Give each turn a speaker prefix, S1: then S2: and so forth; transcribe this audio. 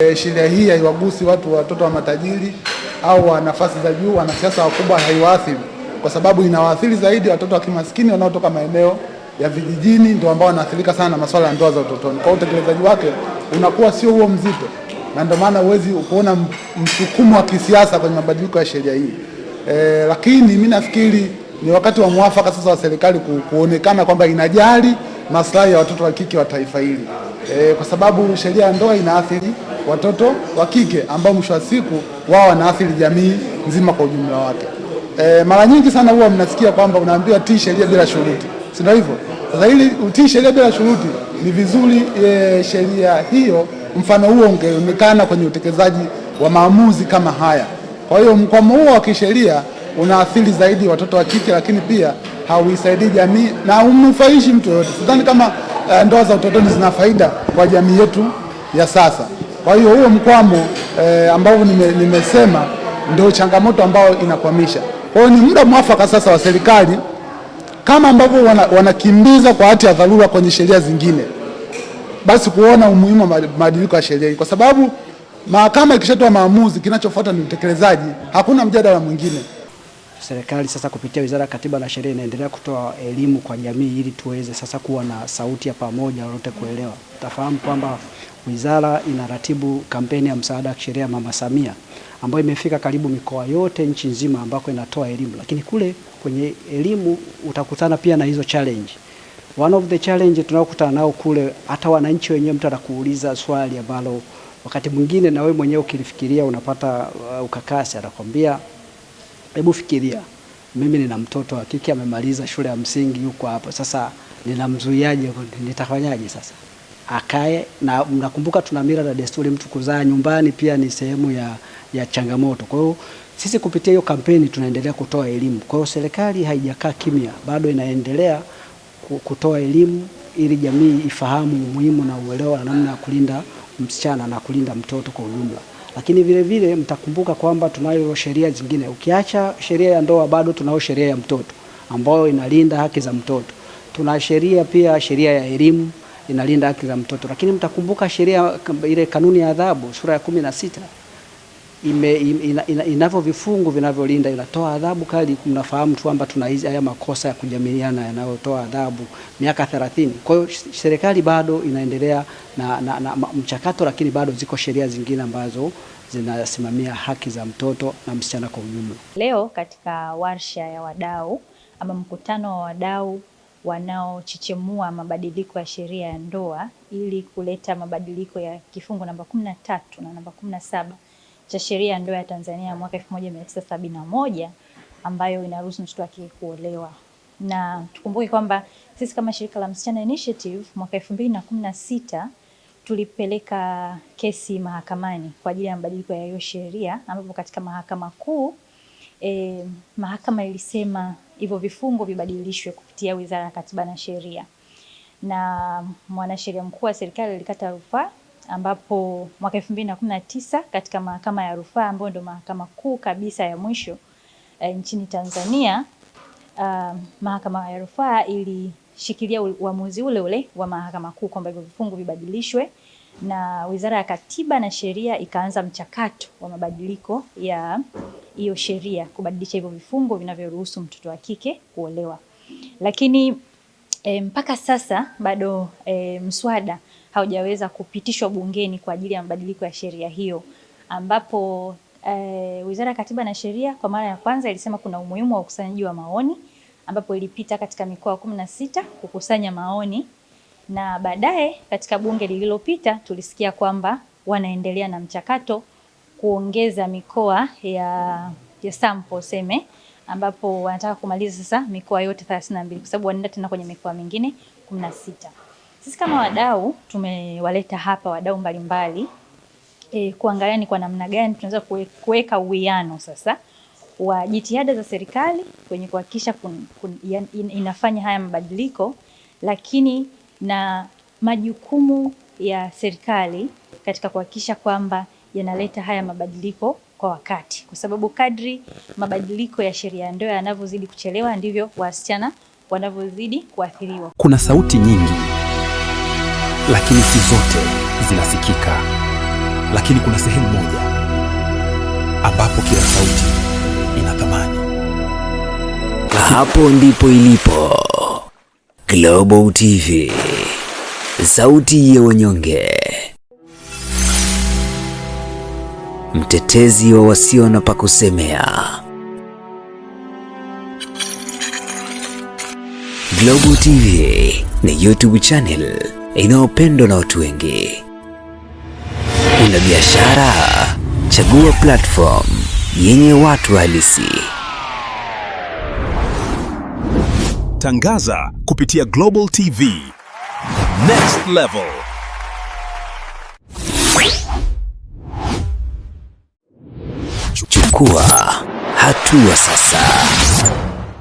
S1: Sheria hii haiwagusi watoto wa matajiri au wa nafasi za juu, wanasiasa wakubwa haiwaathiri, kwa sababu inawaathiri zaidi watoto wa kimaskini wanaotoka maeneo ya vijijini, ndio ambao wanaathirika sana na masuala ya ndoa za utotoni. Kwa utekelezaji wake unakuwa sio huo mzito, na ndio maana huwezi kuona msukumo wa kisiasa kwenye mabadiliko ya sheria hii. Lakini mimi nafikiri ni wakati wa mwafaka sasa wa serikali kuonekana kwamba inajali maslahi ya watoto wa kike wa taifa hili, kwa sababu sheria ya ndoa inaathiri watoto wa kike ambao mwisho wa siku wao wanaathiri jamii nzima kwa ujumla wake. Mara nyingi sana huwa mnasikia kwamba unaambiwa tii sheria bila shuruti, si ndio hivyo? Sasa ili utii sheria bila shuruti, ni vizuri sheria hiyo mfano huo ungeonekana kwenye utekelezaji wa maamuzi kama haya. Kwa hiyo mkwamo huo wa kisheria unaathiri zaidi watoto wa kike, lakini pia hauisaidii jamii na umnufaishi mtu yote. Sidhani kama ndoa za utotoni zina faida kwa jamii yetu ya sasa. Kwa hiyo huo mkwamo ambao nimesema ndio changamoto ambayo inakwamisha. Kwa hiyo ni muda mwafaka sasa wa serikali, kama ambavyo wanakimbiza kwa hati ya dharura kwenye sheria zingine, basi kuona umuhimu wa mabadiliko ya sheria hii, kwa sababu mahakama ikishatoa maamuzi, kinachofuata ni utekelezaji, hakuna mjadala mwingine.
S2: Serikali sasa kupitia Wizara ya Katiba na Sheria inaendelea kutoa elimu kwa jamii ili tuweze sasa kuwa na sauti ya pamoja wote kuelewa. Tafahamu kwamba wizara inaratibu kampeni ya msaada wa kisheria Mama Samia, ambayo imefika karibu mikoa yote nchi nzima ambako inatoa elimu. Lakini kule kwenye elimu utakutana pia na hizo challenge. One of the challenge tunaokutana nao kule, hata wananchi wenyewe, mtu anakuuliza swali ambalo wakati mwingine na wewe mwenyewe ukilifikiria unapata ukakasi. Anakwambia, hebu fikiria, mimi nina mtoto wa kike amemaliza shule ya msingi yuko hapo, sasa ninamzuiaje? Nitafanyaje sasa? Akae na mnakumbuka tuna mila na desturi, mtu kuzaa nyumbani pia ni sehemu ya changamoto. Kwa hiyo sisi kupitia hiyo kampeni tunaendelea kutoa elimu. Kwa hiyo serikali haijakaa kimya, bado inaendelea kutoa elimu ili jamii ifahamu umuhimu na uelewa na namna ya kulinda msichana na kulinda mtoto kwa ujumla. Lakini vile vile mtakumbuka kwamba tunayo sheria zingine. Ukiacha sheria ya ndoa, bado tunayo sheria ya mtoto ambayo inalinda haki za mtoto. Tuna sheria ya elimu inalinda haki za mtoto. Lakini mtakumbuka sheria ile kanuni ya adhabu sura ya 16 inavyo vifungu vinavyolinda, inatoa adhabu kali. Mnafahamu tu kwamba tuna haya makosa ya kujamiliana yanayotoa adhabu miaka 30. Kwa hiyo serikali bado inaendelea na mchakato, lakini bado ziko sheria zingine ambazo zinasimamia haki za mtoto na msichana kwa ujumla.
S3: Leo katika warsha ya wadau ama mkutano wa wadau wanaochechemua mabadiliko ya sheria ya ndoa ili kuleta mabadiliko ya kifungu namba 13 na namba 17 cha sheria ya ndoa ya Tanzania mwaka 1971 ambayo inaruhusu mtoto wa kike kuolewa. Na tukumbuke kwamba sisi kama shirika la Msichana Initiative mwaka 2016 tulipeleka kesi mahakamani kwa ajili ya mabadiliko ya hiyo sheria, ambapo katika mahakama kuu mahakama ilisema hivyo vifungu vibadilishwe kupitia Wizara ya Katiba na Sheria, na mwanasheria mkuu wa serikali alikata rufaa, ambapo mwaka 2019 katika mahakama ya rufaa ambayo ndio mahakama kuu kabisa ya mwisho nchini Tanzania, mahakama ya rufaa ilishikilia uamuzi ule wa mahakama kuu kwamba hivyo vifungu vibadilishwe, na Wizara ya Katiba na Sheria ikaanza mchakato wa mabadiliko ya hiyo sheria kubadilisha hivyo vifungu vinavyoruhusu mtoto wa kike kuolewa. Lakini mpaka sasa bado mswada haujaweza kupitishwa bungeni kwa ajili ya mabadiliko ya sheria hiyo, ambapo Wizara ya Katiba na Sheria kwa mara ya kwanza ilisema kuna umuhimu wa ukusanyaji wa maoni, ambapo ilipita katika mikoa 16 kukusanya maoni, na baadaye katika bunge lililopita tulisikia kwamba wanaendelea na mchakato kuongeza mikoa ya sample seme, ambapo wanataka kumaliza sasa mikoa yote 32 kwa sababu wanaenda tena kwenye mikoa mingine 16. Sisi kama wadau tumewaleta hapa wadau mbalimbali kuangalia ni kwa namna gani tunaweza kuweka uwiano sasa wa jitihada za serikali kwenye kuhakikisha inafanya haya mabadiliko, lakini na majukumu ya serikali katika kuhakikisha kwamba yanaleta haya mabadiliko kwa wakati, kwa sababu kadri mabadiliko ya sheria ya ndoa yanavyozidi kuchelewa ndivyo wasichana wanavyozidi kuathiriwa.
S4: Kuna sauti nyingi, lakini si zote zinasikika. lakini kuna sehemu moja ambapo kila sauti ina thamani.
S5: Hapo ndipo ilipo Global TV, sauti ya wanyonge, mtetezi wa wasio na pa kusemea. Global TV ni YouTube channel inayopendwa na watu wengi. Una biashara? Chagua platform yenye watu halisi.
S4: Tangaza kupitia Global TV. Next level.
S5: Chukua hatua sasa.